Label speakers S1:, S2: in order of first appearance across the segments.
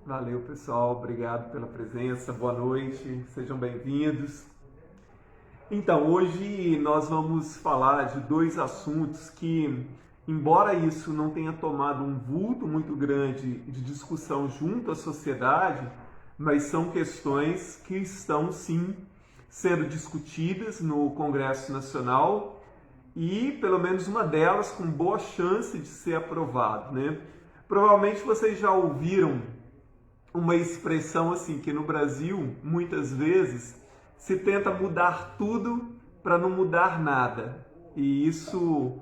S1: Valeu, pessoal. Obrigado pela presença. Boa noite. Sejam bem-vindos. Então, hoje nós vamos falar de dois assuntos que, embora isso não tenha tomado um vulto muito grande de discussão junto à sociedade, mas são questões que estão, sim, sendo discutidas no Congresso Nacional e, pelo menos uma delas, com boa chance de ser aprovado, né? Provavelmente vocês já ouviram uma expressão assim, que no Brasil, muitas vezes, se tenta mudar tudo para não mudar nada. E isso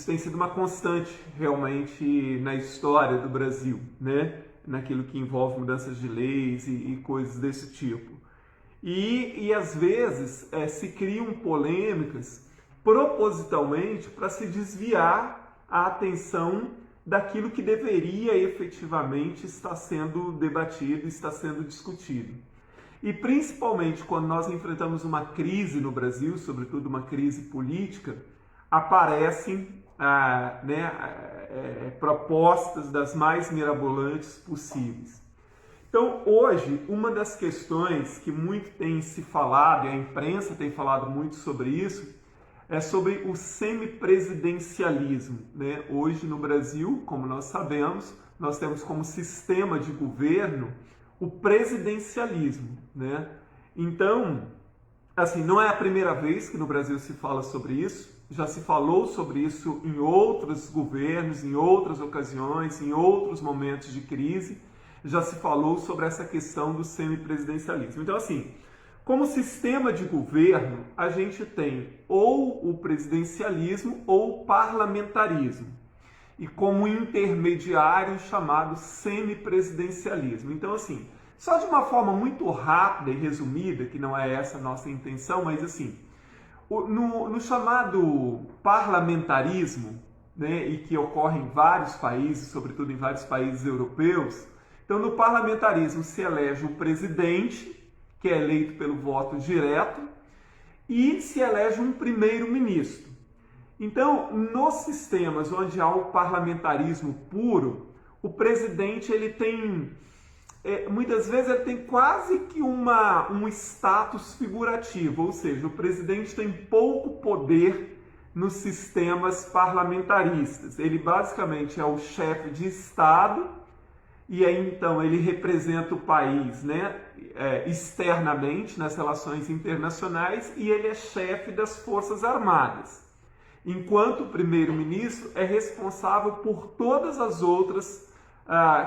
S1: tem sido uma constante realmente na história do Brasil, né? Naquilo que envolve mudanças de leis e coisas desse tipo. E às vezes se criam polêmicas propositalmente para se desviar a atenção daquilo que deveria efetivamente estar sendo debatido, estar sendo discutido. E principalmente quando nós enfrentamos uma crise no Brasil, sobretudo uma crise política, aparecem propostas das mais mirabolantes possíveis. Então, hoje, uma das questões que muito tem se falado, e a imprensa tem falado muito sobre isso, é sobre o semipresidencialismo, né? Hoje no Brasil, como nós sabemos, nós temos como sistema de governo o presidencialismo, né? Então, assim, não é a primeira vez que no Brasil se fala sobre isso, já se falou sobre isso em outros governos, em outras ocasiões, em outros momentos de crise, já se falou sobre essa questão do semipresidencialismo. Então, assim, como sistema de governo, a gente tem ou o presidencialismo ou o parlamentarismo. E como intermediário chamado semipresidencialismo. Então, assim, só de uma forma muito rápida e resumida, que não é essa a nossa intenção, mas assim, no chamado parlamentarismo, né, e que ocorre em vários países, sobretudo em vários países europeus, então no parlamentarismo se elege o presidente, que é eleito pelo voto direto, e se elege um primeiro-ministro. Então, nos sistemas onde há o parlamentarismo puro, o presidente ele tem, muitas vezes ele tem quase que um status figurativo, ou seja, o presidente tem pouco poder nos sistemas parlamentaristas. Ele basicamente é o chefe de Estado, e aí então ele representa o país, né, externamente nas relações internacionais, e ele é chefe das Forças Armadas. Enquanto o primeiro-ministro é responsável por todas as outras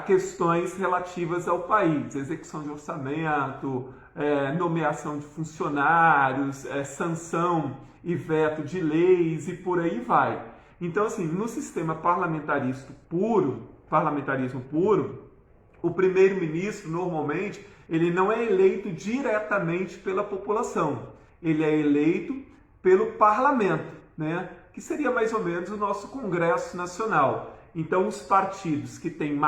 S1: questões relativas ao país, execução de orçamento, nomeação de funcionários, sanção e veto de leis e por aí vai. Então, assim, no sistema parlamentarismo puro, o primeiro-ministro, normalmente, ele não é eleito diretamente pela população. Ele é eleito pelo parlamento, né? Que seria mais ou menos o nosso Congresso Nacional. Então, os partidos que têm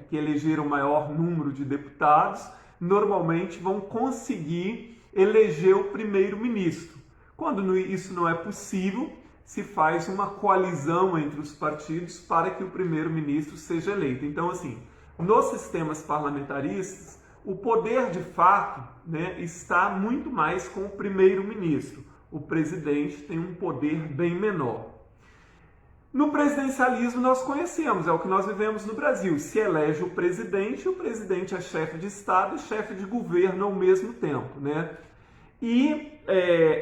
S1: que elegeram maior número de deputados, normalmente vão conseguir eleger o primeiro-ministro. Quando isso não é possível, se faz uma coalizão entre os partidos para que o primeiro-ministro seja eleito. Então, assim, nos sistemas parlamentaristas, o poder de fato, né, está muito mais com o primeiro-ministro. O presidente tem um poder bem menor. No presidencialismo nós conhecemos, é o que nós vivemos no Brasil. Se elege o presidente é chefe de Estado e chefe de governo ao mesmo tempo, né? E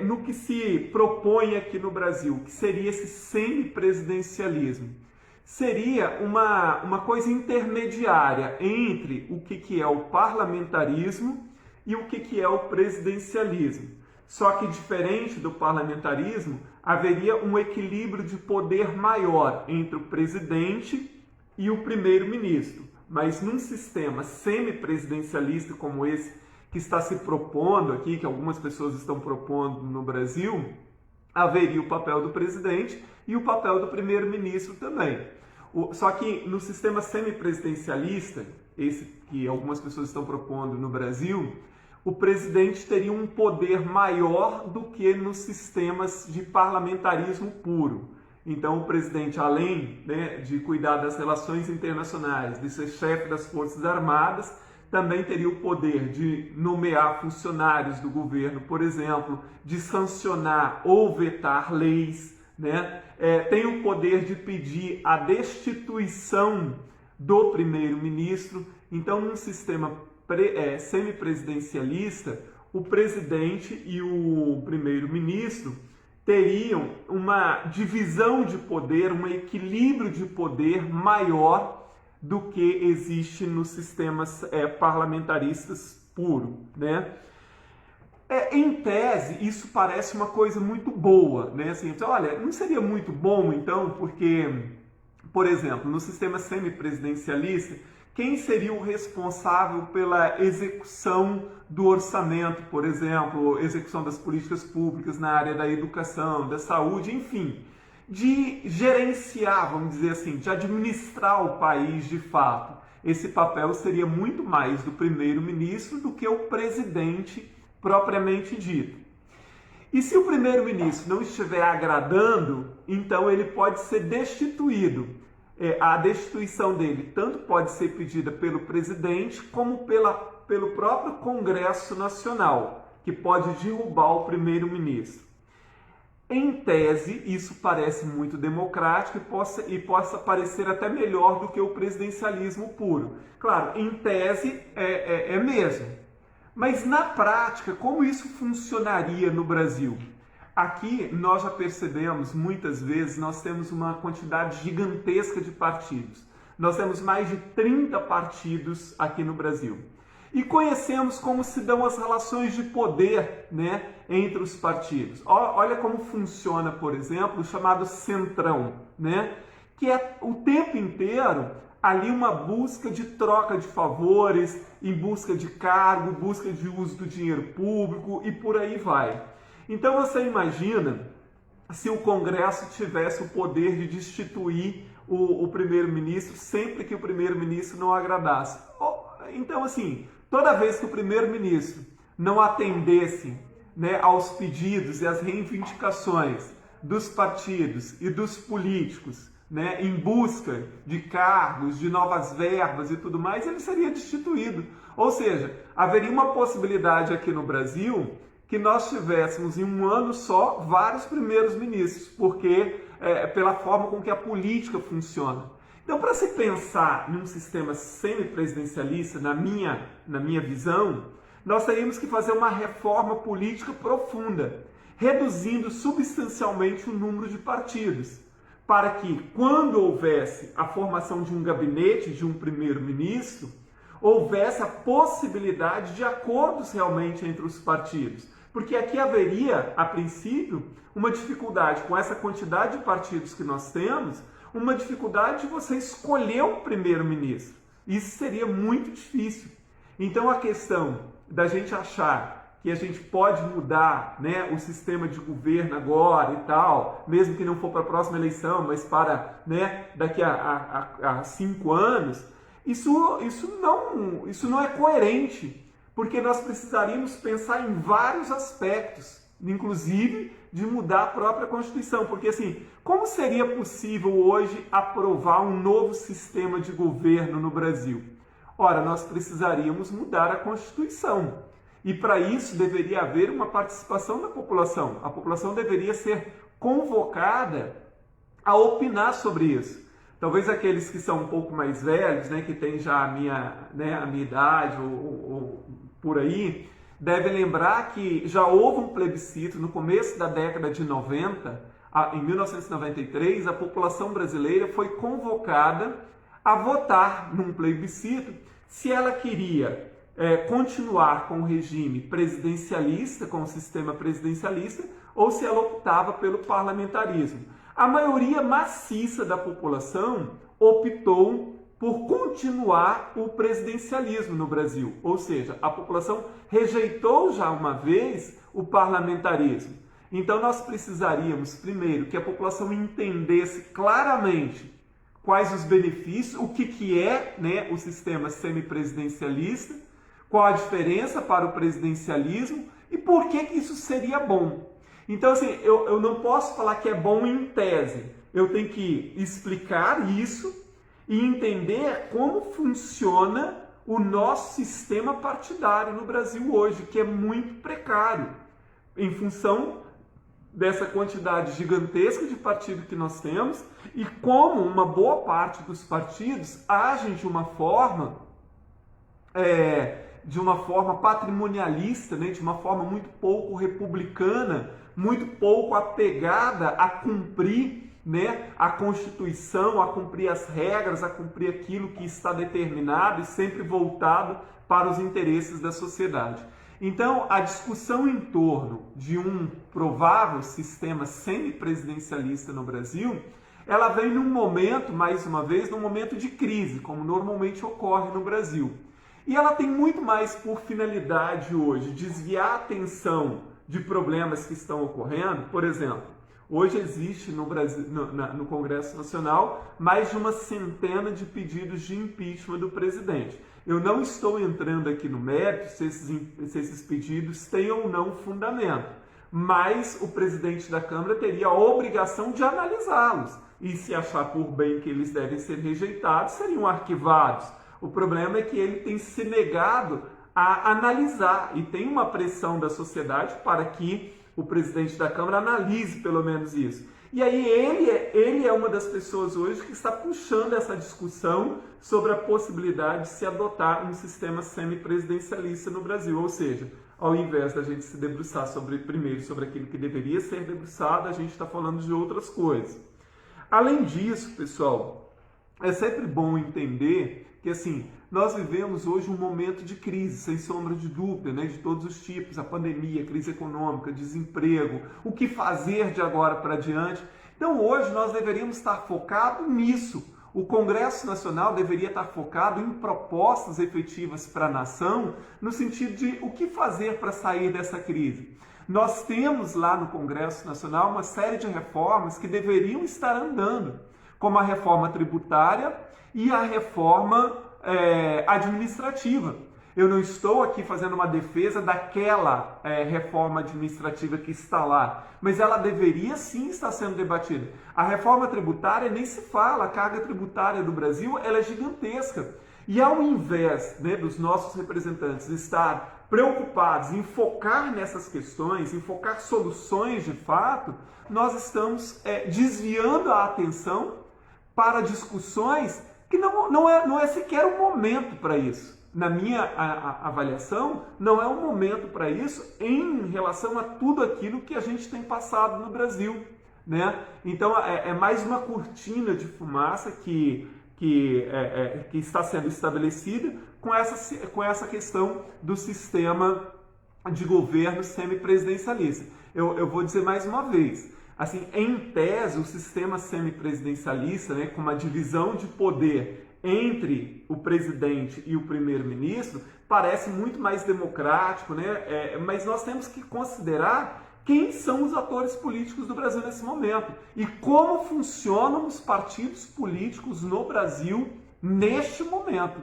S1: no que se propõe aqui no Brasil, que seria esse semipresidencialismo, seria uma coisa intermediária entre o que é o parlamentarismo e o que é o presidencialismo. Só que, diferente do parlamentarismo, haveria um equilíbrio de poder maior entre o presidente e o primeiro-ministro. Mas num sistema semipresidencialista como esse que está se propondo aqui, que algumas pessoas estão propondo no Brasil, haveria o papel do presidente e o papel do primeiro-ministro também. Só que no sistema semipresidencialista, esse que algumas pessoas estão propondo no Brasil, o presidente teria um poder maior do que nos sistemas de parlamentarismo puro. Então, o presidente, além, né, de cuidar das relações internacionais, de ser chefe das Forças Armadas, também teria o poder de nomear funcionários do governo, por exemplo, de sancionar ou vetar leis, né? Tem o poder de pedir a destituição do primeiro-ministro. Então, num sistema semipresidencialista, o presidente e o primeiro-ministro teriam uma divisão de poder, um equilíbrio de poder maior do que existe nos sistemas parlamentaristas puro, né? Em tese, isso parece uma coisa muito boa, né? Assim, olha, não seria muito bom, então, porque, por exemplo, no sistema semipresidencialista, quem seria o responsável pela execução do orçamento, por exemplo, execução das políticas públicas na área da educação, da saúde, enfim, de gerenciar, vamos dizer assim, de administrar o país de fato? Esse papel seria muito mais do primeiro-ministro do que o presidente propriamente dito. E se o primeiro-ministro não estiver agradando, então ele pode ser destituído. A destituição dele tanto pode ser pedida pelo presidente como pelo próprio Congresso Nacional, que pode derrubar o primeiro-ministro. Em tese, isso parece muito democrático e possa parecer até melhor do que o presidencialismo puro. Claro, em tese é mesmo. Mas na prática, como isso funcionaria no Brasil? Aqui nós já percebemos, muitas vezes, nós temos uma quantidade gigantesca de partidos. Nós temos mais de 30 partidos aqui no Brasil. E conhecemos como se dão as relações de poder, né, entre os partidos. Olha como funciona, por exemplo, o chamado Centrão, né, que é o tempo inteiro ali uma busca de troca de favores, em busca de cargo, busca de uso do dinheiro público e por aí vai. Então você imagina se o Congresso tivesse o poder de destituir o primeiro-ministro sempre que o primeiro-ministro não agradasse. Então, assim, toda vez que o primeiro-ministro não atendesse, né, aos pedidos e às reivindicações dos partidos e dos políticos, né, em busca de cargos, de novas verbas e tudo mais, ele seria destituído. Ou seja, haveria uma possibilidade aqui no Brasil que nós tivéssemos em um ano só vários primeiros ministros, porque pela forma com que a política funciona. Então, para se pensar num sistema semipresidencialista, na minha visão, nós teríamos que fazer uma reforma política profunda, reduzindo substancialmente o número de partidos, para que, quando houvesse a formação de um gabinete, de um primeiro-ministro, houvesse a possibilidade de acordos realmente entre os partidos. Porque aqui haveria, a princípio, uma dificuldade com essa quantidade de partidos que nós temos, uma dificuldade de você escolher um primeiro-ministro. Isso seria muito difícil. Então a questão da gente achar que a gente pode mudar, né, o sistema de governo agora e tal, mesmo que não for para a próxima eleição, mas para, né, daqui a 5 anos, isso não é coerente, porque nós precisaríamos pensar em vários aspectos, inclusive de mudar a própria Constituição, porque assim, como seria possível hoje aprovar um novo sistema de governo no Brasil? Ora, nós precisaríamos mudar a Constituição, e para isso deveria haver uma participação da população. A população deveria ser convocada a opinar sobre isso. Talvez aqueles que são um pouco mais velhos, né, que têm já a minha idade ou por aí, devem lembrar que já houve um plebiscito no começo da década de 90, em 1993, a população brasileira foi convocada a votar num plebiscito se ela queria continuar com o regime presidencialista, com o sistema presidencialista, ou se ela optava pelo parlamentarismo. A maioria maciça da população optou por continuar o presidencialismo no Brasil, ou seja, a população rejeitou já uma vez o parlamentarismo. Então nós precisaríamos, primeiro, que a população entendesse claramente quais os benefícios, o que é, né, o sistema semipresidencialista, qual a diferença para o presidencialismo e por que isso seria bom. Então, assim, eu não posso falar que é bom em tese, eu tenho que explicar isso e entender como funciona o nosso sistema partidário no Brasil hoje, que é muito precário, em função dessa quantidade gigantesca de partidos que nós temos e como uma boa parte dos partidos agem de uma forma patrimonialista, né? De uma forma muito pouco republicana, muito pouco apegada a cumprir, né, a Constituição, a cumprir as regras, a cumprir aquilo que está determinado e sempre voltado para os interesses da sociedade. Então, a discussão em torno de um provável sistema semipresidencialista no Brasil, ela vem num momento, mais uma vez, num momento de crise, como normalmente ocorre no Brasil. E ela tem muito mais por finalidade hoje desviar a atenção de problemas que estão ocorrendo. Por exemplo, hoje existe no Brasil, no Congresso Nacional, mais de uma centena de pedidos de impeachment do presidente. Eu não estou entrando aqui no mérito se esses pedidos têm ou não fundamento, mas o presidente da Câmara teria a obrigação de analisá-los e, se achar por bem que eles devem ser rejeitados, seriam arquivados. O problema é que ele tem se negado a analisar e tem uma pressão da sociedade para que o presidente da Câmara analise pelo menos isso. E aí ele é uma das pessoas hoje que está puxando essa discussão sobre a possibilidade de se adotar um sistema semipresidencialista no Brasil. Ou seja, ao invés da gente se debruçar primeiro sobre aquilo que deveria ser debruçado, a gente está falando de outras coisas. Além disso, pessoal, é sempre bom entender que assim, nós vivemos hoje um momento de crise, sem sombra de dúvida, né, de todos os tipos, a pandemia, a crise econômica, desemprego, o que fazer de agora para diante. Então hoje nós deveríamos estar focados nisso. O Congresso Nacional deveria estar focado em propostas efetivas para a nação, no sentido de o que fazer para sair dessa crise. Nós temos lá no Congresso Nacional uma série de reformas que deveriam estar andando, como a reforma tributária e a reforma administrativa. Eu não estou aqui fazendo uma defesa daquela reforma administrativa que está lá, mas ela deveria sim estar sendo debatida. A reforma tributária nem se fala, a carga tributária do Brasil ela é gigantesca. E ao invés, né, dos nossos representantes estar preocupados em focar nessas questões, em focar soluções de fato, nós estamos desviando a atenção para discussões que não é sequer um momento para isso. Na minha avaliação, não é um momento para isso em relação a tudo aquilo que a gente tem passado no Brasil, né? Então, é mais uma cortina de fumaça que está sendo estabelecida com essa questão do sistema de governo semipresidencialista. Eu vou dizer mais uma vez, assim, em tese, o sistema semipresidencialista, né, com uma divisão de poder entre o presidente e o primeiro-ministro, parece muito mais democrático, né? Mas nós temos que considerar quem são os atores políticos do Brasil nesse momento e como funcionam os partidos políticos no Brasil neste momento,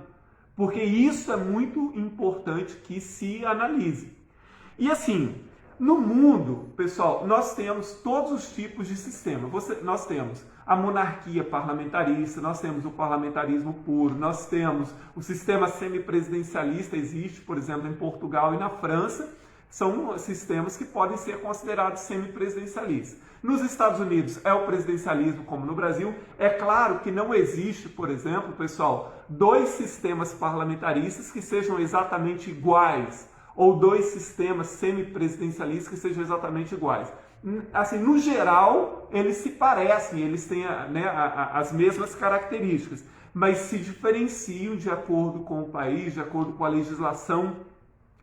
S1: porque isso é muito importante que se analise. E assim, no mundo, pessoal, nós temos todos os tipos de sistema. Nós temos a monarquia parlamentarista, nós temos o parlamentarismo puro, nós temos o sistema semipresidencialista, existe, por exemplo, em Portugal e na França, são sistemas que podem ser considerados semipresidencialistas. Nos Estados Unidos é o presidencialismo como no Brasil. É claro que não existe, por exemplo, pessoal, dois sistemas parlamentaristas que sejam exatamente iguais, ou dois sistemas semipresidencialistas que sejam exatamente iguais. Assim, no geral, eles se parecem, eles têm, né, as mesmas características, mas se diferenciam de acordo com o país, de acordo com a legislação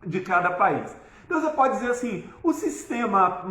S1: de cada país. Então você pode dizer assim, o sistema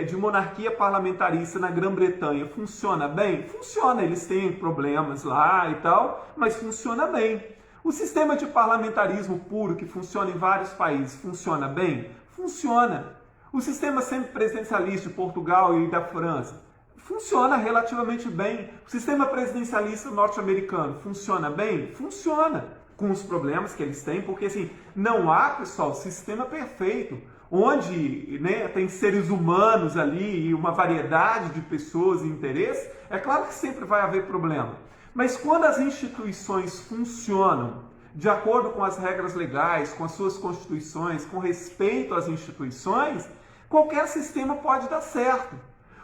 S1: de monarquia parlamentarista na Grã-Bretanha funciona bem? Funciona, eles têm problemas lá e tal, mas funciona bem. O sistema de parlamentarismo puro que funciona em vários países funciona bem? Funciona. O sistema semipresidencialista de Portugal e da França funciona relativamente bem. O sistema presidencialista norte-americano funciona bem? Funciona. Com os problemas que eles têm, porque assim, não há, pessoal, sistema perfeito. onde, né, tem seres humanos ali e uma variedade de pessoas e interesses, é claro que sempre vai haver problema. Mas quando as instituições funcionam de acordo com as regras legais, com as suas constituições, com respeito às instituições, qualquer sistema pode dar certo.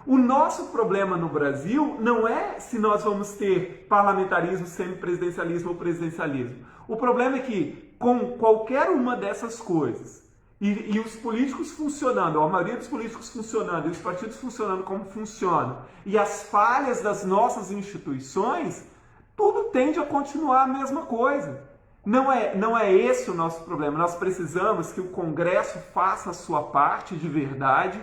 S1: O nosso problema no Brasil não é se nós vamos ter parlamentarismo, semipresidencialismo ou presidencialismo. O problema é que, com qualquer uma dessas coisas, e os políticos funcionando, a maioria dos políticos funcionando, e os partidos funcionando como funcionam, e as falhas das nossas instituições, tudo tende a continuar a mesma coisa. Não é esse o nosso problema. Nós precisamos que o Congresso faça a sua parte de verdade,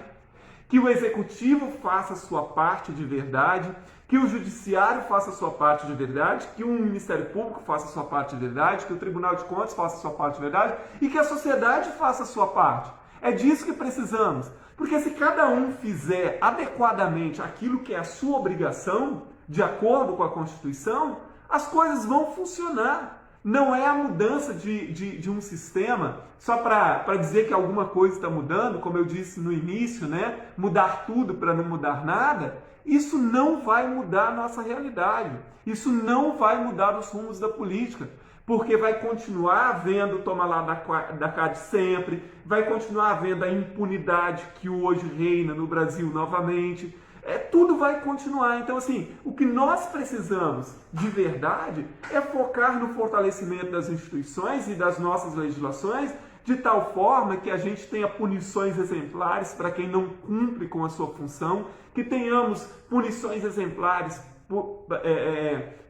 S1: que o Executivo faça a sua parte de verdade, que o Judiciário faça a sua parte de verdade, que o Ministério Público faça a sua parte de verdade, que o Tribunal de Contas faça a sua parte de verdade e que a sociedade faça a sua parte. É disso que precisamos. Porque se cada um fizer adequadamente aquilo que é a sua obrigação, de acordo com a Constituição, as coisas vão funcionar. Não é a mudança de um sistema só para dizer que alguma coisa está mudando, como eu disse no início, né? Mudar tudo para não mudar nada. Isso não vai mudar a nossa realidade. Isso não vai mudar os rumos da política. Porque vai continuar havendo toma lá da cá de sempre, vai continuar havendo a impunidade que hoje reina no Brasil novamente. Tudo vai continuar. Então, assim, o que nós precisamos de verdade é focar no fortalecimento das instituições e das nossas legislações, de tal forma que a gente tenha punições exemplares para quem não cumpre com a sua função, que tenhamos punições exemplares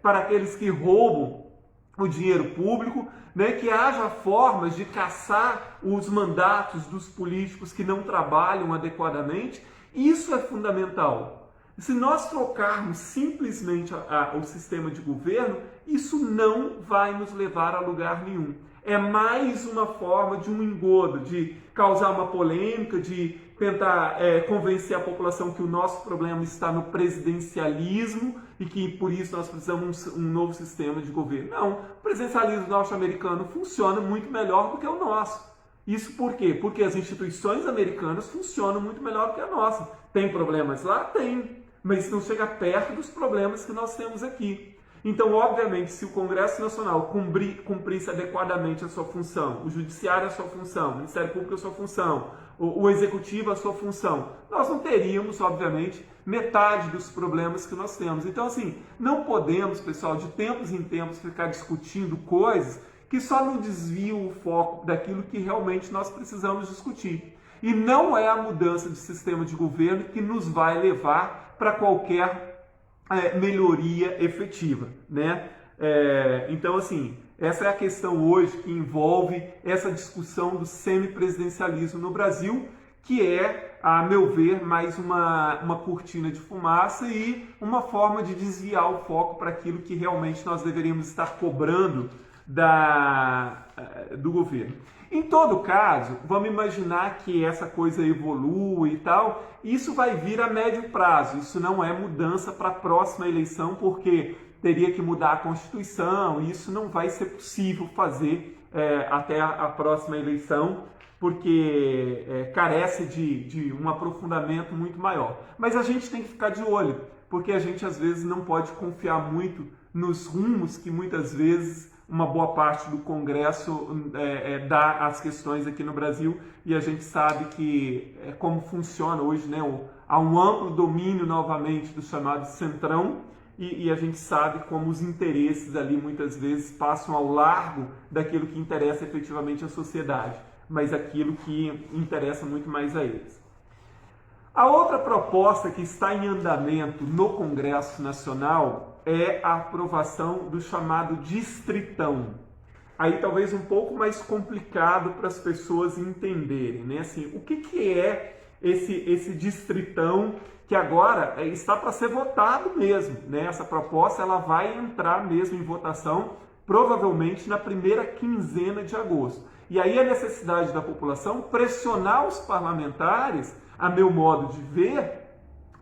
S1: para aqueles que roubam o dinheiro público, né? Que haja formas de caçar os mandatos dos políticos que não trabalham adequadamente. Isso é fundamental. Se nós trocarmos simplesmente o sistema de governo, isso não vai nos levar a lugar nenhum. É mais uma forma de um engodo, de causar uma polêmica, de tentar convencer a população que o nosso problema está no presidencialismo e que por isso nós precisamos um novo sistema de governo. Não, o presidencialismo norte-americano funciona muito melhor do que o nosso. Isso por quê? Porque as instituições americanas funcionam muito melhor do que a nossa. Tem problemas lá? Tem, mas não chega perto dos problemas que nós temos aqui. Então, obviamente, se o Congresso Nacional cumprisse adequadamente a sua função, o Judiciário a sua função, o Ministério Público a sua função, o Executivo a sua função, nós não teríamos, obviamente, metade dos problemas que nós temos. Então, assim, não podemos, pessoal, de tempos em tempos ficar discutindo coisas que só não desviam o foco daquilo que realmente nós precisamos discutir. E não é a mudança de sistema de governo que nos vai levar para qualquer melhoria efetiva, né? Então, assim, essa é a questão hoje que envolve essa discussão do semipresidencialismo no Brasil, que é, a meu ver, mais uma cortina de fumaça e uma forma de desviar o foco para aquilo que realmente nós deveríamos estar cobrando do governo. Em todo caso, vamos imaginar que essa coisa evolua e tal, isso vai vir a médio prazo, isso não é mudança para a próxima eleição, porque teria que mudar a Constituição, e isso não vai ser possível fazer até a próxima eleição, porque carece de um aprofundamento muito maior. Mas a gente tem que ficar de olho, porque a gente às vezes não pode confiar muito nos rumos que muitas vezes uma boa parte do Congresso dá às questões aqui no Brasil, e a gente sabe que como funciona hoje, né? Há um amplo domínio novamente do chamado centrão, e a gente sabe como os interesses ali muitas vezes passam ao largo daquilo que interessa efetivamente à sociedade, mas aquilo que interessa muito mais a eles. A outra proposta que está em andamento no Congresso Nacional é a aprovação do chamado distritão. Aí talvez um pouco mais complicado para as pessoas entenderem, né? Assim, o que é esse distritão que agora está para ser votado mesmo, né? Essa proposta ela vai entrar mesmo em votação provavelmente na primeira quinzena de agosto. E aí a necessidade da população pressionar os parlamentares, a meu modo de ver,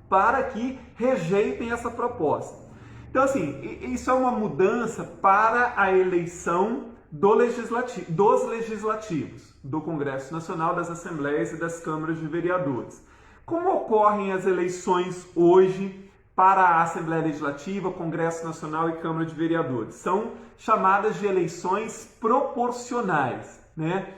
S1: para que rejeitem essa proposta. Então, assim, isso é uma mudança para a eleição dos legislativos, do Congresso Nacional, das Assembleias e das Câmaras de Vereadores. Como ocorrem as eleições hoje para a Assembleia Legislativa, Congresso Nacional e Câmara de Vereadores? São chamadas de eleições proporcionais, né?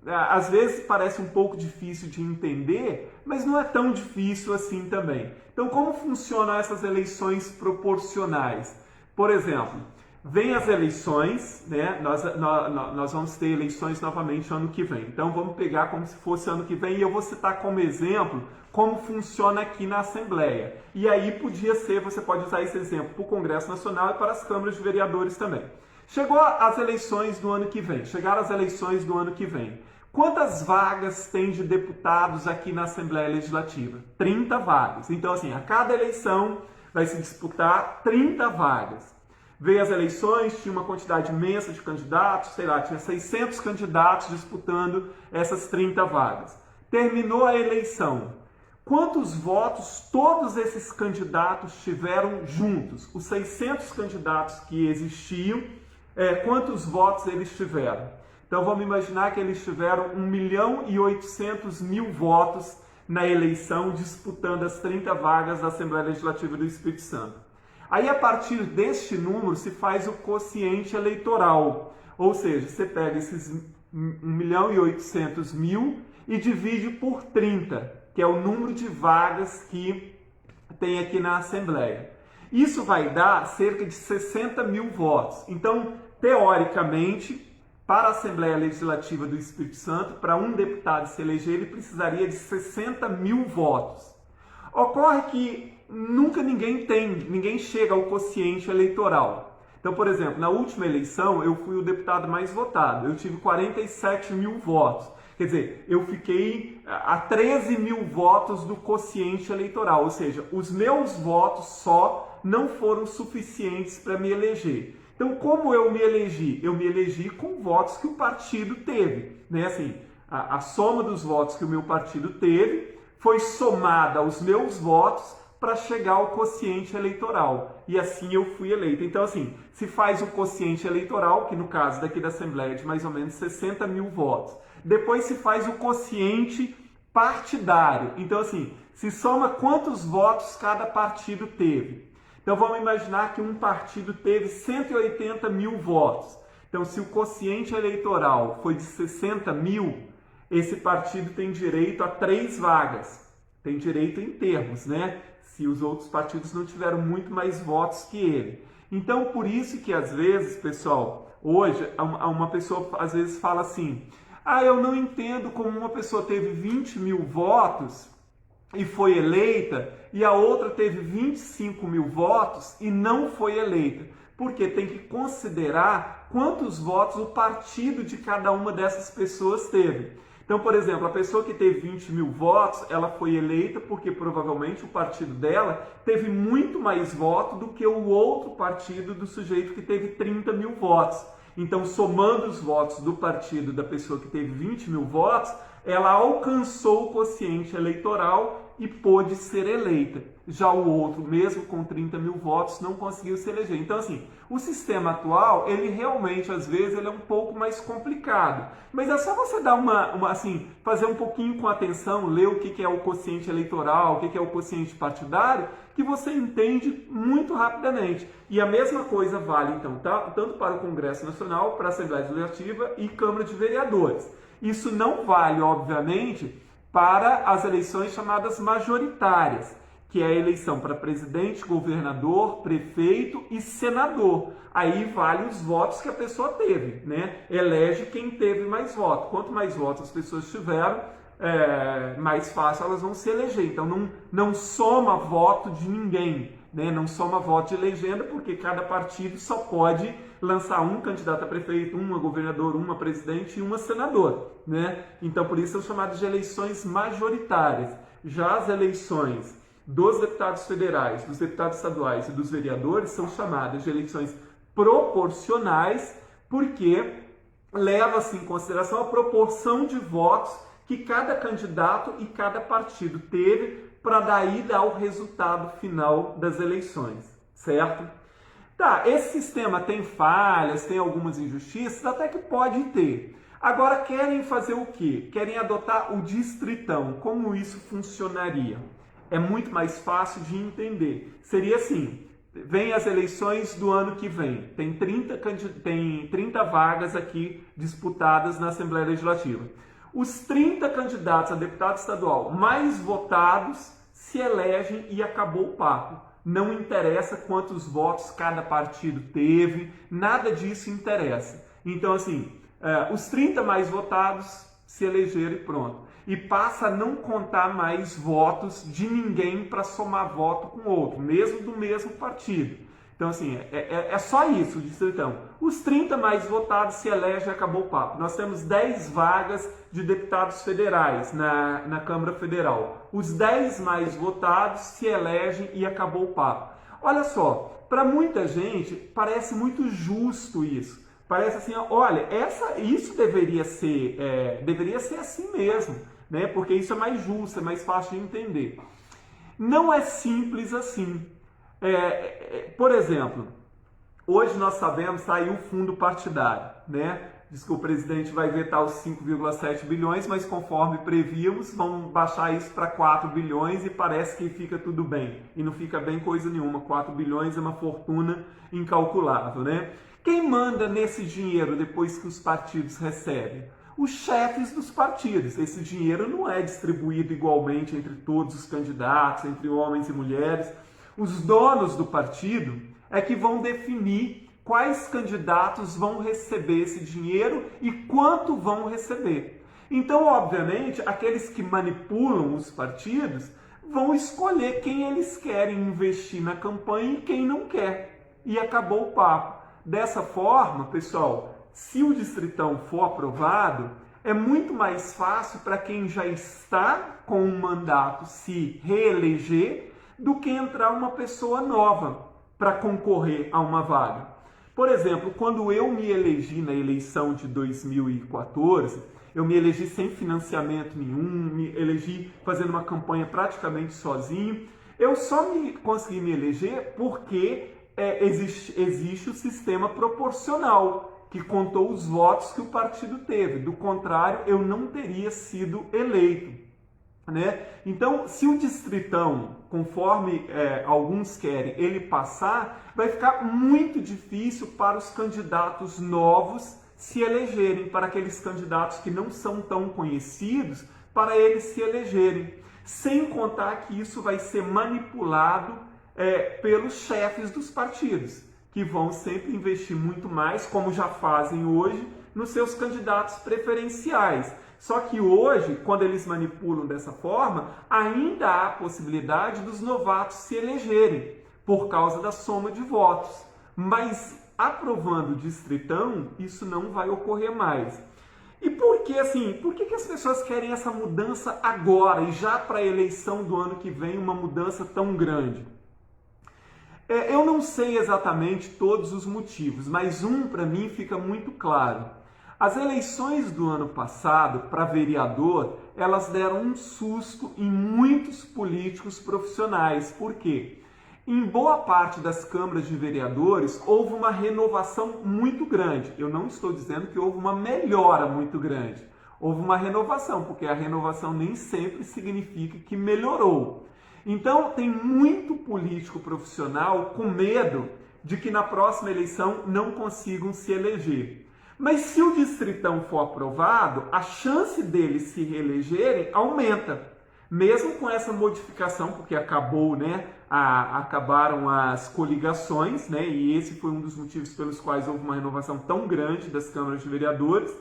S1: Às vezes parece um pouco difícil de entender, mas não é tão difícil assim também. Então, como funcionam essas eleições proporcionais? Por exemplo, vem as eleições, né? Nós vamos ter eleições novamente ano que vem. Então, vamos pegar como se fosse ano que vem e eu vou citar como exemplo como funciona aqui na Assembleia. E aí podia ser, você pode usar esse exemplo para o Congresso Nacional e para as câmaras de vereadores também. Chegou as eleições do ano que vem, chegaram as eleições do ano que vem. Quantas vagas tem de deputados aqui na Assembleia Legislativa? 30 vagas. Então, assim, a cada eleição vai se disputar 30 vagas. Veio as eleições, tinha uma quantidade imensa de candidatos, sei lá, tinha 600 candidatos disputando essas 30 vagas. Terminou a eleição. Quantos votos todos esses candidatos tiveram juntos? Os 600 candidatos que existiam, quantos votos eles tiveram? Então vamos imaginar que eles tiveram 1.800.000 votos na eleição, disputando as 30 vagas da Assembleia Legislativa do Espírito Santo. Aí, a partir deste número, se faz o quociente eleitoral. Ou seja, você pega esses 1.800.000 e divide por 30, que é o número de vagas que tem aqui na Assembleia. Isso vai dar cerca de 60.000 votos. Então, teoricamente, para a Assembleia Legislativa do Espírito Santo, para um deputado se eleger, ele precisaria de 60.000 votos. Ocorre que nunca ninguém chega ao quociente eleitoral. Então, por exemplo, na última eleição, eu fui o deputado mais votado. Eu tive 47.000 votos. Quer dizer, eu fiquei a 13.000 votos do quociente eleitoral. Ou seja, os meus votos só não foram suficientes para me eleger. Então, como eu me elegi? Eu me elegi com votos que o partido teve, né? Assim, a soma dos votos que o meu partido teve foi somada aos meus votos para chegar ao quociente eleitoral. E assim eu fui eleito. Então, assim, se faz o quociente eleitoral, que no caso daqui da Assembleia é de mais ou menos 60.000 votos. Depois se faz o quociente partidário. Então, assim, se soma quantos votos cada partido teve. Então, vamos imaginar que um partido teve 180.000 votos. Então, se o quociente eleitoral foi de 60.000, esse partido tem direito a 3 vagas. Tem direito em termos, né? Se os outros partidos não tiveram muito mais votos que ele. Então, por isso que às vezes, pessoal, hoje, uma pessoa às vezes fala assim: eu não entendo como uma pessoa teve 20.000 votos e foi eleita, e a outra teve 25.000 votos e não foi eleita. Porque tem que considerar quantos votos o partido de cada uma dessas pessoas teve. Então, por exemplo, a pessoa que teve 20.000 votos, ela foi eleita porque provavelmente o partido dela teve muito mais voto do que o outro partido do sujeito que teve 30.000 votos. Então, somando os votos do partido da pessoa que teve 20.000 votos, ela alcançou o quociente eleitoral e pôde ser eleita. Já o outro, mesmo com 30.000 votos, não conseguiu se eleger. Então, assim, o sistema atual, ele realmente, às vezes, ele é um pouco mais complicado. Mas é só você dar fazer um pouquinho com atenção, ler o que é o quociente eleitoral, o que é o quociente partidário, que você entende muito rapidamente. E a mesma coisa vale, então, tanto para o Congresso Nacional, para a Assembleia Legislativa e Câmara de Vereadores. Isso não vale, obviamente, para as eleições chamadas majoritárias, que é a eleição para presidente, governador, prefeito e senador. Aí vale os votos que a pessoa teve, né? Elege quem teve mais votos. Quanto mais votos as pessoas tiveram, mais fácil elas vão se eleger. Então não soma voto de ninguém, né? Não soma voto de legenda, porque cada partido só pode lançar um candidato a prefeito, um a governador, um a presidente e um a senador, né? Então, por isso são chamadas de eleições majoritárias. Já as eleições dos deputados federais, dos deputados estaduais e dos vereadores são chamadas de eleições proporcionais, porque leva-se em consideração a proporção de votos que cada candidato e cada partido teve para daí dar o resultado final das eleições, certo? Tá, esse sistema tem falhas, tem algumas injustiças, até que pode ter. Agora querem fazer o quê? Querem adotar o distritão. Como isso funcionaria? É muito mais fácil de entender. Seria assim, vem as eleições do ano que vem, tem 30 vagas aqui disputadas na Assembleia Legislativa. Os 30 candidatos a deputado estadual mais votados se elegem e acabou o papo. Não interessa quantos votos cada partido teve, nada disso interessa. Então, assim, os 30 mais votados se elegeram e pronto. E passa a não contar mais votos de ninguém para somar voto com outro, mesmo do mesmo partido. Então, assim, é só isso o distritão. Os 30 mais votados se elegem e acabou o papo. Nós temos 10 vagas de deputados federais na Câmara Federal. Os 10 mais votados se elegem e acabou o papo. Olha só, para muita gente parece muito justo isso. Parece assim, olha, isso deveria ser assim mesmo, né? Porque isso é mais justo, é mais fácil de entender. Não é simples assim. Por exemplo, hoje nós sabemos, saiu o fundo partidário, né? Diz que o presidente vai vetar os 5,7 bilhões, mas conforme prevíamos, vão baixar isso para 4 bilhões e parece que fica tudo bem. E não fica bem coisa nenhuma, 4 bilhões é uma fortuna incalculável, né? Quem manda nesse dinheiro depois que os partidos recebem? Os chefes dos partidos. Esse dinheiro não é distribuído igualmente entre todos os candidatos, entre homens e mulheres. Os donos do partido é que vão definir quais candidatos vão receber esse dinheiro e quanto vão receber. Então, obviamente, aqueles que manipulam os partidos vão escolher quem eles querem investir na campanha e quem não quer. E acabou o papo. Dessa forma, pessoal, se o distritão for aprovado, é muito mais fácil para quem já está com um mandato se reeleger do que entrar uma pessoa nova para concorrer a uma vaga. Por exemplo, quando eu me elegi na eleição de 2014, eu me elegi sem financiamento nenhum, me elegi fazendo uma campanha praticamente sozinho. Eu só consegui me eleger porque existe o sistema proporcional, que contou os votos que o partido teve. Do contrário, eu não teria sido eleito. Né? Então, se o distritão, conforme alguns querem, ele passar, vai ficar muito difícil para os candidatos novos se elegerem, para aqueles candidatos que não são tão conhecidos, para eles se elegerem. Sem contar que isso vai ser manipulado pelos chefes dos partidos, que vão sempre investir muito mais, como já fazem hoje, nos seus candidatos preferenciais. Só que hoje, quando eles manipulam dessa forma, ainda há a possibilidade dos novatos se elegerem, por causa da soma de votos. Mas, aprovando o distritão, isso não vai ocorrer mais. E por que as pessoas querem essa mudança agora, e já para a eleição do ano que vem, uma mudança tão grande? Eu não sei exatamente todos os motivos, mas para mim fica muito claro. As eleições do ano passado para vereador, elas deram um susto em muitos políticos profissionais. Por quê? Em boa parte das câmaras de vereadores, houve uma renovação muito grande. Eu não estou dizendo que houve uma melhora muito grande. Houve uma renovação, porque a renovação nem sempre significa que melhorou. Então, tem muito político profissional com medo de que na próxima eleição não consigam se eleger. Mas se o distritão for aprovado, a chance deles se reelegerem aumenta. Mesmo com essa modificação, porque acabaram as coligações, né? E esse foi um dos motivos pelos quais houve uma renovação tão grande das câmaras de vereadores.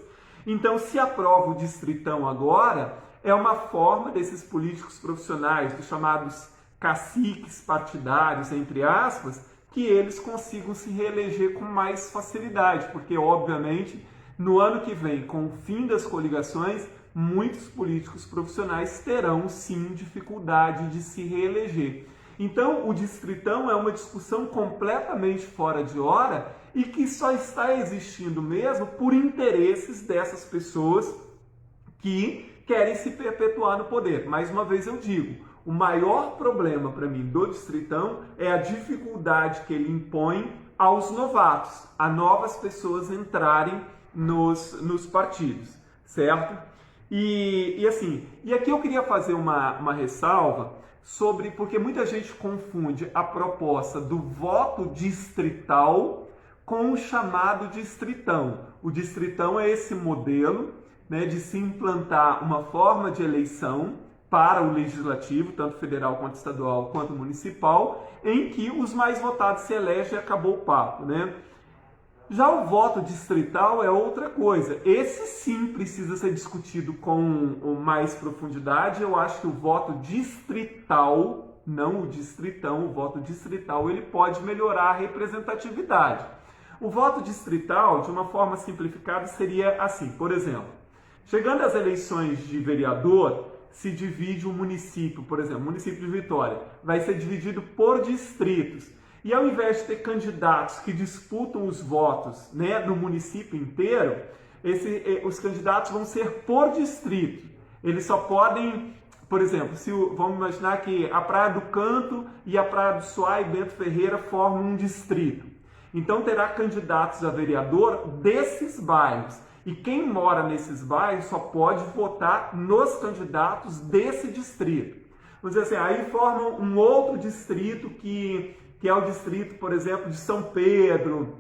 S1: Então, se aprova o distritão agora, é uma forma desses políticos profissionais, dos chamados caciques partidários, entre aspas, que eles consigam se reeleger com mais facilidade, porque, obviamente, no ano que vem, com o fim das coligações, muitos políticos profissionais terão, sim, dificuldade de se reeleger. Então, o distritão é uma discussão completamente fora de hora e que só está existindo mesmo por interesses dessas pessoas que querem se perpetuar no poder. Mais uma vez eu digo, o maior problema para mim do distritão é a dificuldade que ele impõe aos novatos, a novas pessoas entrarem nos partidos, certo? E aqui eu queria fazer uma ressalva sobre, porque muita gente confunde a proposta do voto distrital com o chamado distritão. O distritão é esse modelo, né, de se implantar uma forma de eleição para o legislativo, tanto federal quanto estadual quanto municipal, em que os mais votados se elegem e acabou o papo, né? Já o voto distrital é outra coisa. Esse sim precisa ser discutido com mais profundidade. Eu acho que o voto distrital, não o distritão, o voto distrital, ele pode melhorar a representatividade. O voto distrital, de uma forma simplificada, seria assim, por exemplo, chegando às eleições de vereador, se divide um município, por exemplo, o município de Vitória, vai ser dividido por distritos. E ao invés de ter candidatos que disputam os votos, né, no município inteiro, os candidatos vão ser por distrito. Eles só podem, por exemplo, vamos imaginar que a Praia do Canto e a Praia do Suá e Bento Ferreira formam um distrito. Então terá candidatos a vereador desses bairros. E quem mora nesses bairros só pode votar nos candidatos desse distrito. Vamos dizer assim, aí formam um outro distrito que é o distrito, por exemplo, de São Pedro,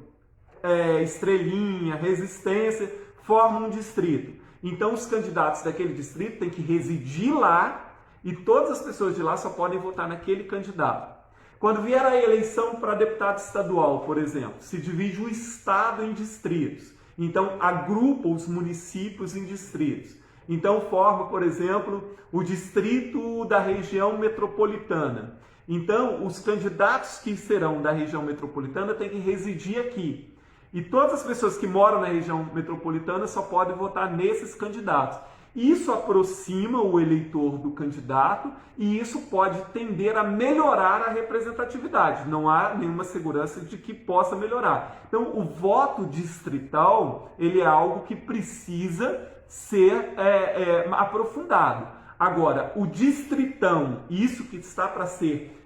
S1: Estrelinha, Resistência, formam um distrito. Então os candidatos daquele distrito têm que residir lá e todas as pessoas de lá só podem votar naquele candidato. Quando vier a eleição para deputado estadual, por exemplo, se divide o estado em distritos. Então, agrupa os municípios em distritos. Então, forma, por exemplo, o distrito da região metropolitana. Então, os candidatos que serão da região metropolitana têm que residir aqui. E todas as pessoas que moram na região metropolitana só podem votar nesses candidatos. Isso aproxima o eleitor do candidato e isso pode tender a melhorar a representatividade. Não há nenhuma segurança de que possa melhorar. Então, o voto distrital, ele é algo que precisa ser aprofundado. Agora, o distritão, isso que está para ser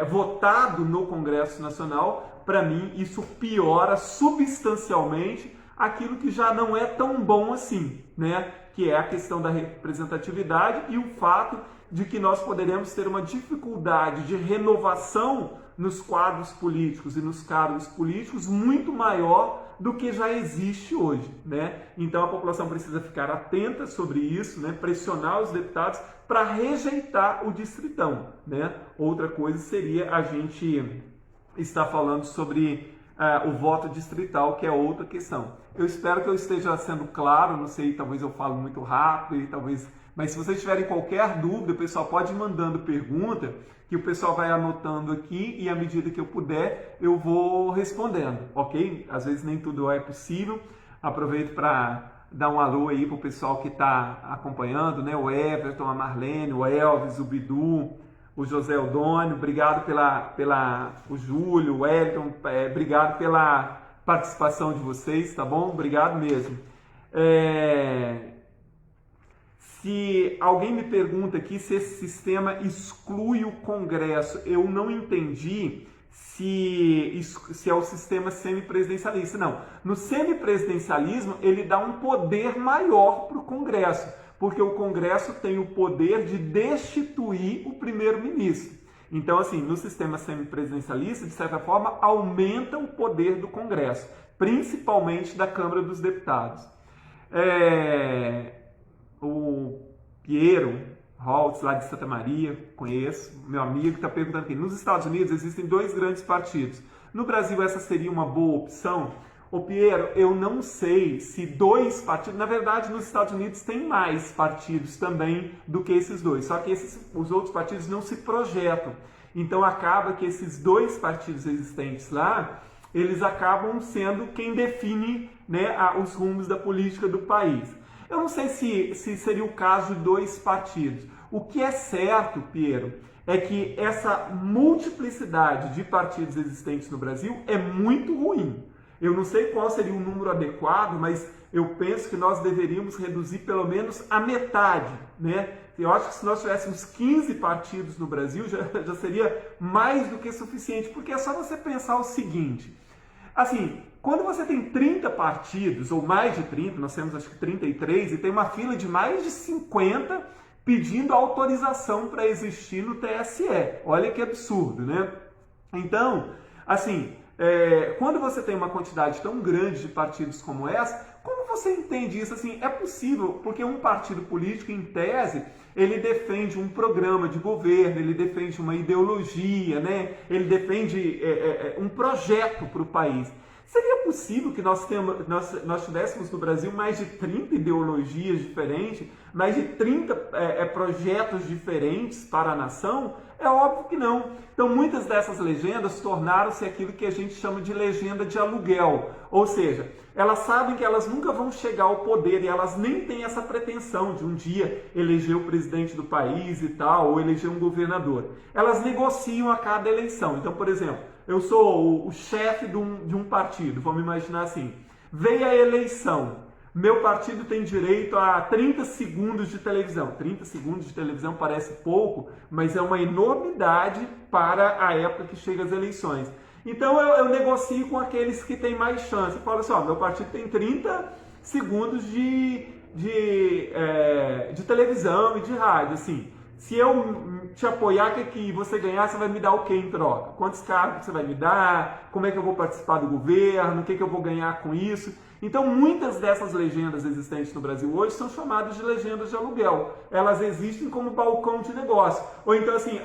S1: votado no Congresso Nacional, para mim, isso piora substancialmente aquilo que já não é tão bom assim, né? Que é a questão da representatividade e o fato de que nós poderemos ter uma dificuldade de renovação nos quadros políticos e nos cargos políticos muito maior do que já existe hoje, né? Então a população precisa ficar atenta sobre isso, né? Pressionar os deputados para rejeitar o distritão, né? Outra coisa seria a gente estar falando sobre o voto distrital, que é outra questão. Eu espero que eu esteja sendo claro, não sei, talvez eu falo muito rápido, mas se vocês tiverem qualquer dúvida, o pessoal pode ir mandando pergunta, que o pessoal vai anotando aqui e à medida que eu puder, eu vou respondendo, ok? Às vezes nem tudo é possível. Aproveito para dar um alô aí para o pessoal que está acompanhando, né? O Everton, a Marlene, o Elvis, o Bidu, o José Eudônio, obrigado o Júlio, o Wellington, obrigado pela participação de vocês, tá bom? Obrigado mesmo. Se alguém me pergunta aqui se esse sistema exclui o Congresso, eu não entendi se é o sistema semipresidencialista. Não, no semipresidencialismo ele dá um poder maior para o Congresso, porque o Congresso tem o poder de destituir o primeiro-ministro. Então, assim, no sistema semipresidencialista, de certa forma, aumenta o poder do Congresso, principalmente da Câmara dos Deputados. O Piero Holtz, lá de Santa Maria, conheço, meu amigo, está perguntando aqui, nos Estados Unidos existem 2 grandes partidos. No Brasil, essa seria uma boa opção? Ô Piero, eu não sei se 2 partidos, na verdade nos Estados Unidos tem mais partidos também do que esses 2, só que os outros partidos não se projetam. Então acaba que esses 2 partidos existentes lá, eles acabam sendo quem define, né, os rumos da política do país. Eu não sei se seria o caso de 2 partidos. O que é certo, Piero, é que essa multiplicidade de partidos existentes no Brasil é muito ruim. Eu não sei qual seria o número adequado, mas eu penso que nós deveríamos reduzir pelo menos a metade, né? Eu acho que se nós tivéssemos 15 partidos no Brasil, já seria mais do que suficiente, porque é só você pensar o seguinte, Assim, quando você tem 30 partidos, ou mais de 30, nós temos acho que 33, e tem uma fila de mais de 50 pedindo autorização para existir no TSE. Olha que absurdo, né? Então, assim, quando você tem uma quantidade tão grande de partidos como essa, como você entende isso? Assim, é possível, porque um partido político, em tese, ele defende um programa de governo, ele defende uma ideologia, né? Ele defende um projeto para o país. Seria possível que nós tivéssemos no Brasil mais de 30 ideologias diferentes, mais de 30 projetos diferentes para a nação? É óbvio que não. Então, muitas dessas legendas tornaram-se aquilo que a gente chama de legenda de aluguel. Ou seja, elas sabem que elas nunca vão chegar ao poder e elas nem têm essa pretensão de um dia eleger o presidente do país e tal, ou eleger um governador. Elas negociam a cada eleição. Então, por exemplo, eu sou o chefe de um partido, vamos imaginar assim, veio a eleição, meu partido tem direito a 30 segundos de televisão. 30 segundos de televisão parece pouco, mas é uma enormidade para a época que chega as eleições. Então eu negocio com aqueles que têm mais chance. Eu falo assim, ó, meu partido tem 30 segundos de televisão e de rádio, assim. Se eu te apoiar, que você ganhar, você vai me dar o que em troca? Quantos cargos você vai me dar? Como é que eu vou participar do governo? O que eu vou ganhar com isso? Então, muitas dessas legendas existentes no Brasil hoje são chamadas de legendas de aluguel. Elas existem como balcão de negócio. Ou então assim,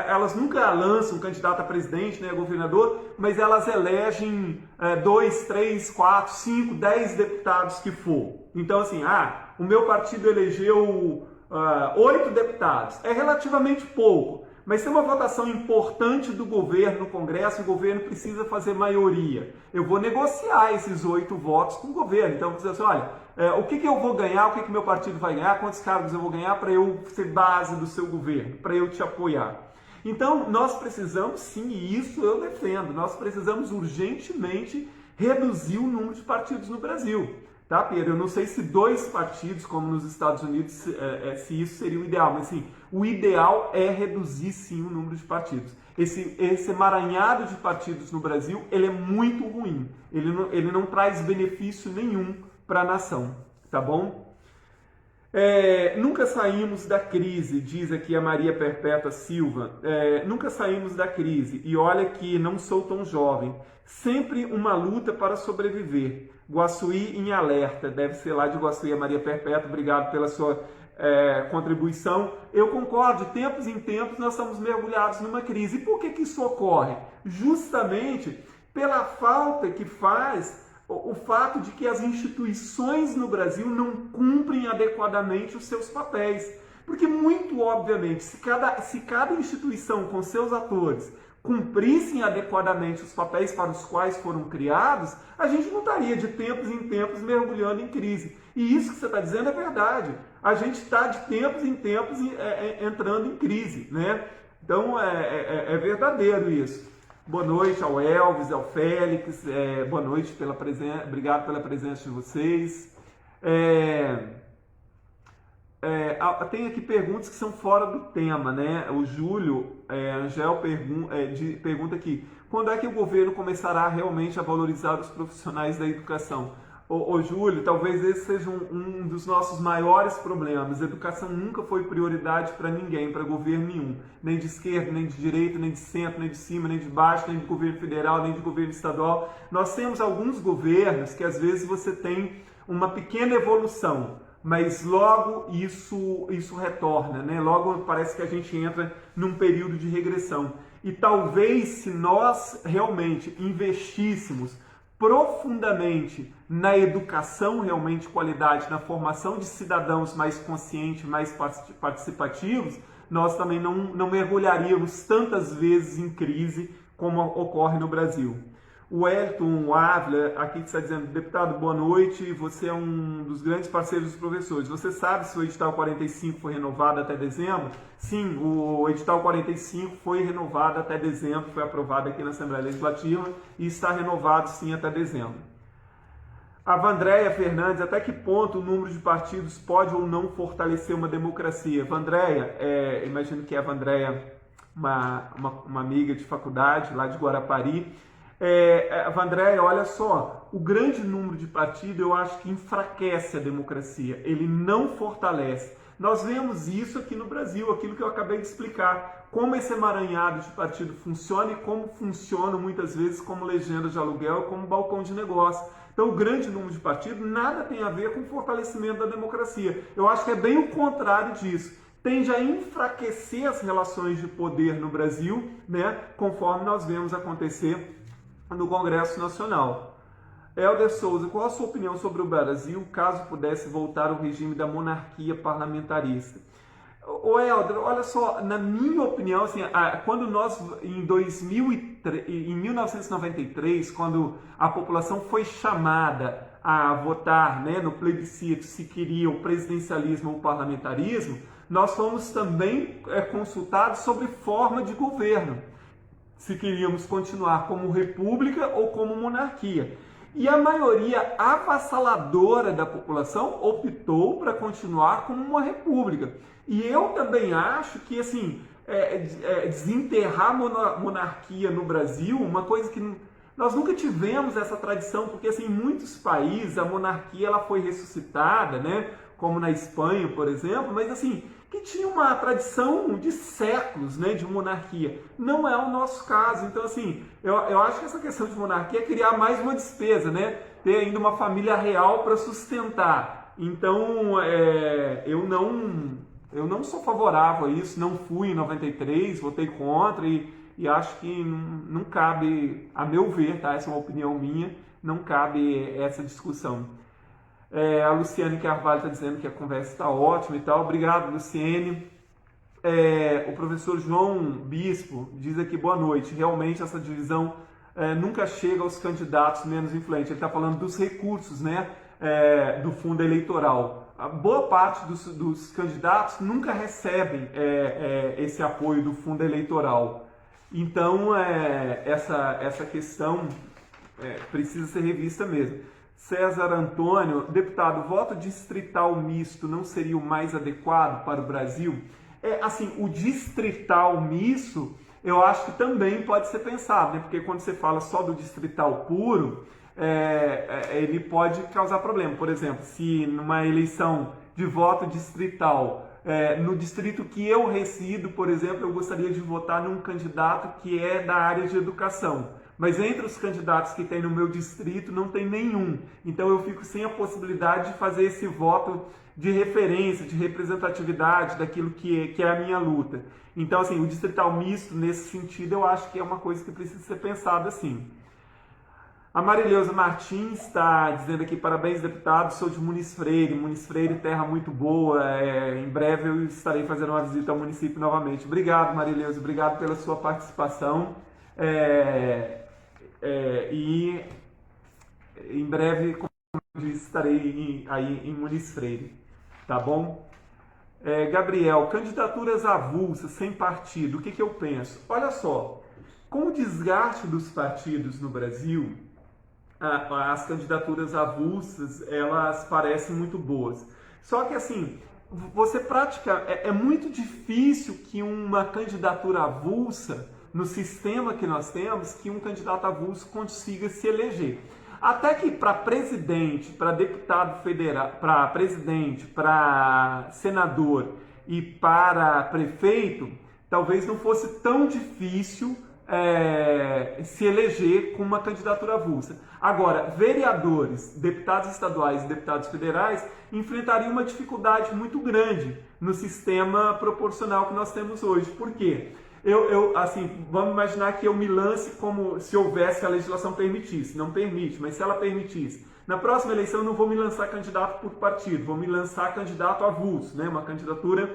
S1: elas nunca lançam um candidato a presidente, né, a governador, mas elas elegem 2, 3, 4, 5, 10 deputados que for. Então assim, o meu partido elegeu 8 deputados. É relativamente pouco, mas tem uma votação importante do governo no Congresso, o governo precisa fazer maioria. Eu vou negociar esses 8 votos com o governo. Então, eu vou dizer assim, olha, o que eu vou ganhar, o que meu partido vai ganhar, quantos cargos eu vou ganhar para eu ser base do seu governo, para eu te apoiar. Então, nós precisamos, sim, e isso eu defendo, nós precisamos urgentemente reduzir o número de partidos no Brasil. Tá, Pedro? Eu não sei se 2 partidos, como nos Estados Unidos, se isso seria o ideal, mas sim, o ideal é reduzir sim o número de partidos. Esse emaranhado de partidos no Brasil, ele é muito ruim. Ele não traz benefício nenhum para a nação, tá bom? Nunca saímos da crise, diz aqui a Maria Perpétua Silva. Nunca saímos da crise, e olha que não sou tão jovem. Sempre uma luta para sobreviver. Guaçuí em alerta, deve ser lá de Guaçuí, a Maria Perpétua, obrigado pela sua contribuição. Eu concordo, de tempos em tempos nós estamos mergulhados numa crise. E por que isso ocorre? Justamente pela falta que faz o fato de que as instituições no Brasil não cumprem adequadamente os seus papéis. Porque, muito obviamente, se cada instituição com seus atores cumprissem adequadamente os papéis para os quais foram criados, a gente não estaria de tempos em tempos mergulhando em crise. E isso que você está dizendo é verdade. A gente está de tempos em tempos entrando em crise, né? Então, é verdadeiro isso. Boa noite ao Elvis, ao Félix, boa noite, obrigado pela presença de vocês. Tem aqui perguntas que são fora do tema, né? O Júlio Angel pergunta aqui, quando é que o governo começará realmente a valorizar os profissionais da educação? Ô Júlio, talvez esse seja um dos nossos maiores problemas. A educação nunca foi prioridade para ninguém, para governo nenhum. Nem de esquerda, nem de direita, nem de centro, nem de cima, nem de baixo, nem de governo federal, nem de governo estadual. Nós temos alguns governos que às vezes você tem uma pequena evolução, mas logo isso retorna, né? Logo parece que a gente entra num período de regressão. E talvez se nós realmente investíssemos profundamente na educação realmente de qualidade, na formação de cidadãos mais conscientes, mais participativos, nós também não mergulharíamos tantas vezes em crise como ocorre no Brasil. O Elton Ávila aqui está dizendo, deputado, boa noite, você é um dos grandes parceiros dos professores. Você sabe se o edital 45 foi renovado até dezembro? Sim, o edital 45 foi renovado até dezembro, foi aprovado aqui na Assembleia Legislativa e está renovado sim até dezembro. A Vandréia Fernandes, até que ponto o número de partidos pode ou não fortalecer uma democracia? Vandréia, imagino que é a Vandréia, uma amiga de faculdade lá de Guarapari. Vandré, olha só, o grande número de partidos eu acho que enfraquece a democracia, ele não fortalece. Nós vemos isso aqui no Brasil, aquilo que eu acabei de explicar, como esse emaranhado de partido funciona e como funciona muitas vezes como legenda de aluguel, como balcão de negócio. Então, o grande número de partidos nada tem a ver com o fortalecimento da democracia. Eu acho que é bem o contrário disso. Tende a enfraquecer as relações de poder no Brasil, né, conforme nós vemos acontecer no Congresso Nacional. Helder Souza, qual a sua opinião sobre o Brasil caso pudesse voltar ao regime da monarquia parlamentarista? Ô Helder, olha só, na minha opinião, assim, quando nós, em 1993, quando a população foi chamada a votar, né, no plebiscito se queria o presidencialismo ou o parlamentarismo, nós fomos também consultados sobre forma de governo, se queríamos continuar como república ou como monarquia. E a maioria avassaladora da população optou para continuar como uma república. E eu também acho que, assim, desenterrar a monarquia no Brasil, uma coisa que nós nunca tivemos essa tradição, porque, assim, em muitos países a monarquia ela foi ressuscitada, né, como na Espanha, por exemplo, mas, assim, que tinha uma tradição de séculos, né, de monarquia. Não é o nosso caso. Então, assim, eu acho que essa questão de monarquia é criar mais uma despesa, né? Ter ainda uma família real para sustentar. Então, eu não sou favorável a isso, não fui em 93, votei contra e acho que não cabe, a meu ver, tá? Essa é uma opinião minha, não cabe essa discussão. A Luciane Carvalho está dizendo que a conversa está ótima e tal. Obrigado, Luciane. O professor João Bispo diz aqui, boa noite. Realmente essa divisão nunca chega aos candidatos menos influentes. Ele está falando dos recursos, né, do fundo eleitoral. A boa parte dos candidatos nunca recebem esse apoio do fundo eleitoral. Então, essa questão precisa ser revista mesmo. César Antônio, deputado, voto distrital misto não seria o mais adequado para o Brasil? Assim, o distrital misto, eu acho que também pode ser pensado, né? Porque quando você fala só do distrital puro, ele pode causar problema. Por exemplo, se numa eleição de voto distrital, no distrito que eu resido, por exemplo, eu gostaria de votar num candidato que é da área de educação. Mas entre os candidatos que tem no meu distrito não tem nenhum. Então eu fico sem a possibilidade de fazer esse voto de referência, de representatividade daquilo que é a minha luta. Então, assim, o distrital misto, nesse sentido, eu acho que é uma coisa que precisa ser pensada assim. A Marileuza Martins está dizendo aqui, parabéns, deputado, sou de Muniz Freire, terra muito boa, em breve eu estarei fazendo uma visita ao município novamente. Obrigado, Marileuza, obrigado pela sua participação. E em breve, como eu disse, estarei aí em Muniz Freire, tá bom? Gabriel, candidaturas avulsas, sem partido, o que eu penso? Olha só, com o desgaste dos partidos no Brasil, as candidaturas avulsas, elas parecem muito boas. Só que assim, é muito difícil que uma candidatura avulsa, no sistema que nós temos, que um candidato avulso consiga se eleger. Até que para presidente, para deputado federal, para presidente, para senador e para prefeito, talvez não fosse tão difícil se eleger com uma candidatura avulsa. Agora, vereadores, deputados estaduais e deputados federais enfrentariam uma dificuldade muito grande no sistema proporcional que nós temos hoje. Por quê? Assim, vamos imaginar que eu me lance como se houvesse a legislação permitisse. Não permite, mas se ela permitisse. Na próxima eleição eu não vou me lançar candidato por partido, vou me lançar candidato avulso, né? Uma candidatura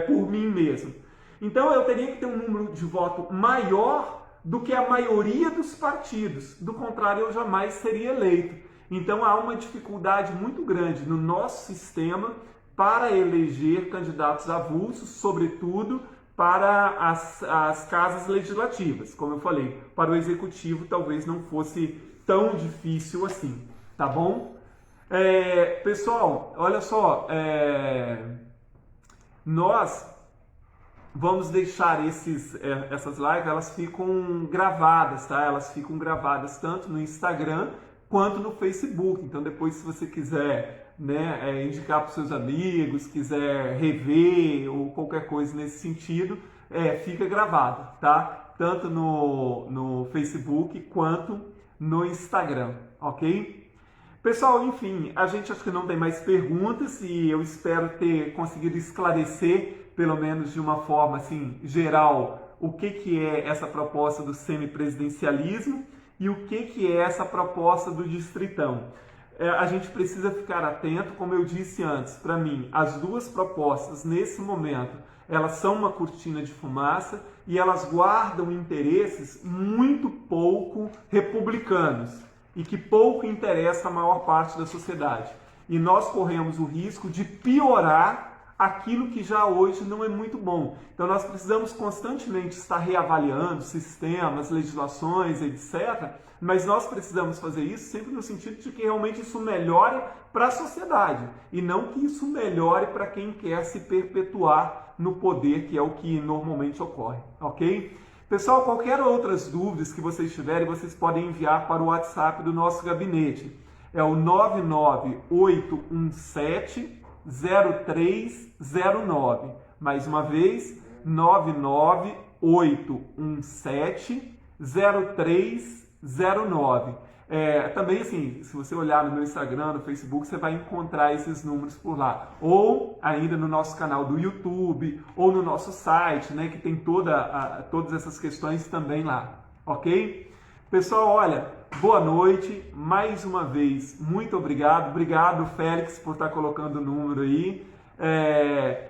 S1: por mim mesmo. Então eu teria que ter um número de voto maior do que a maioria dos partidos. Do contrário, eu jamais seria eleito. Então há uma dificuldade muito grande no nosso sistema para eleger candidatos avulsos, sobretudo para as casas legislativas. Como eu falei, para o executivo talvez não fosse tão difícil assim, tá bom? Pessoal, olha só, nós vamos deixar essas lives, elas ficam gravadas, tá? Elas ficam gravadas tanto no Instagram quanto no Facebook. Então depois, se você quiser, né, indicar para os seus amigos, quiser rever ou qualquer coisa nesse sentido, fica gravado, tá? Tanto no Facebook quanto no Instagram, ok? Pessoal, enfim, a gente acho que não tem mais perguntas e eu espero ter conseguido esclarecer, pelo menos de uma forma assim, geral, o que é essa proposta do semipresidencialismo e o que é essa proposta do distritão. A gente precisa ficar atento, como eu disse antes, para mim, as duas propostas nesse momento, elas são uma cortina de fumaça e elas guardam interesses muito pouco republicanos e que pouco interessa a maior parte da sociedade. E nós corremos o risco de piorar aquilo que já hoje não é muito bom. Então nós precisamos constantemente estar reavaliando sistemas, legislações, etc. Mas nós precisamos fazer isso sempre no sentido de que realmente isso melhore para a sociedade e não que isso melhore para quem quer se perpetuar no poder, que é o que normalmente ocorre, ok? Pessoal, qualquer outras dúvidas que vocês tiverem, vocês podem enviar para o WhatsApp do nosso gabinete. É o 99817-0309. Mais uma vez, 99817-0309. Também, assim, se você olhar no meu Instagram, no Facebook, você vai encontrar esses números por lá. Ou ainda no nosso canal do YouTube, ou no nosso site, né, que tem todas essas questões também lá, ok? Pessoal, olha, boa noite, mais uma vez, muito obrigado. Obrigado, Félix, por estar colocando o número aí.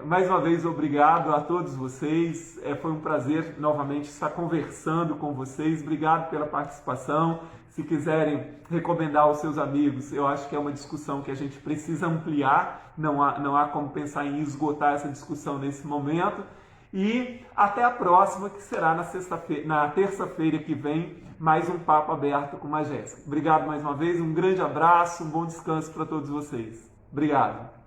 S1: Mais uma vez, obrigado a todos vocês. Foi um prazer novamente estar conversando com vocês. Obrigado pela participação. Se quiserem recomendar aos seus amigos, eu acho que é uma discussão que a gente precisa ampliar. Não há como pensar em esgotar essa discussão nesse momento. E até a próxima, que será na terça-feira que vem, mais um Papo Aberto com a Jéssica. Obrigado mais uma vez, um grande abraço, um bom descanso para todos vocês. Obrigado.